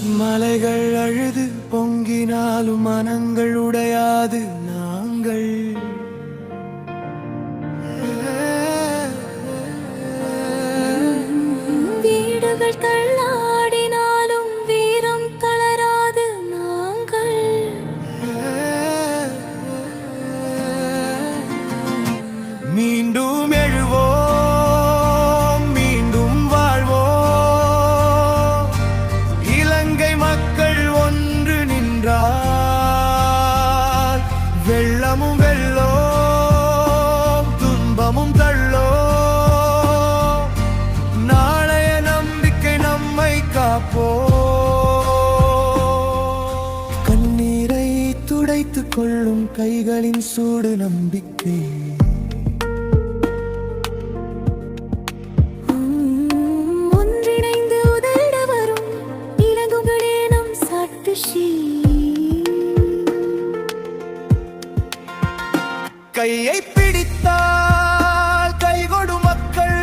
மலைகள் அழுது பொங்கினாலும் மனங்கள் உடையாது நாங்கள். வீடுகள் தள்ளாடினாலும் வீரம் தளராது நாங்கள். மீண்டும் எழுவோம், மீண்டும் வாழ்வோம். இலங்கை மக்கள் ஒன்று நின்றால் வெள்ளமும் வெல்லோம், துன்பமும் தள்ளோம். நாளைய நம்பிக்கை நம்மை காப்போம். கண்ணீரை துடைத்துக் கொள்ளும் கைகளின் சூடு நம்பிக்கை. ஒன்றிணைந்து உதட வரும் இலங்குகளே நம் சாட்சி. கையை பிடித்தால் கைகொடு மக்கள்,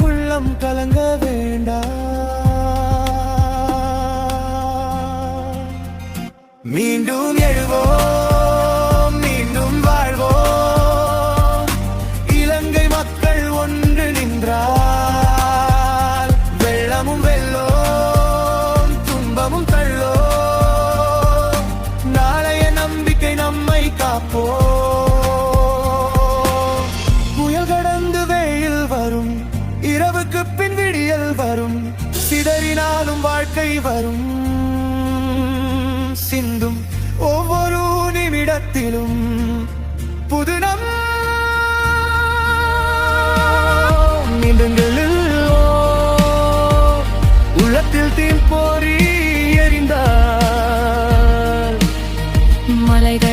உள்ளம் கலங்க வேண்டாம். மீண்டும் எழுவோம், மீண்டும் வாழ்வோம். இலங்கை மக்கள் ஒன்று நின்றால் வெள்ளமும் வெல்லோம், துன்பமும் தள்ளோம். நாளைய நம்பிக்கை நம்மை காப்போம். புயல் கடந்து வெயில் வரும், இரவுக்கு பின் விடியல் வரும். சிதறினாலும் வாழ்க்கை வரும், சிந்தும் ஒவ்வொரு நிமிடத்திலும் புது நிமிடங்களில் உள்ளத்தில் தீ போரி எறிந்தால் மலைகள்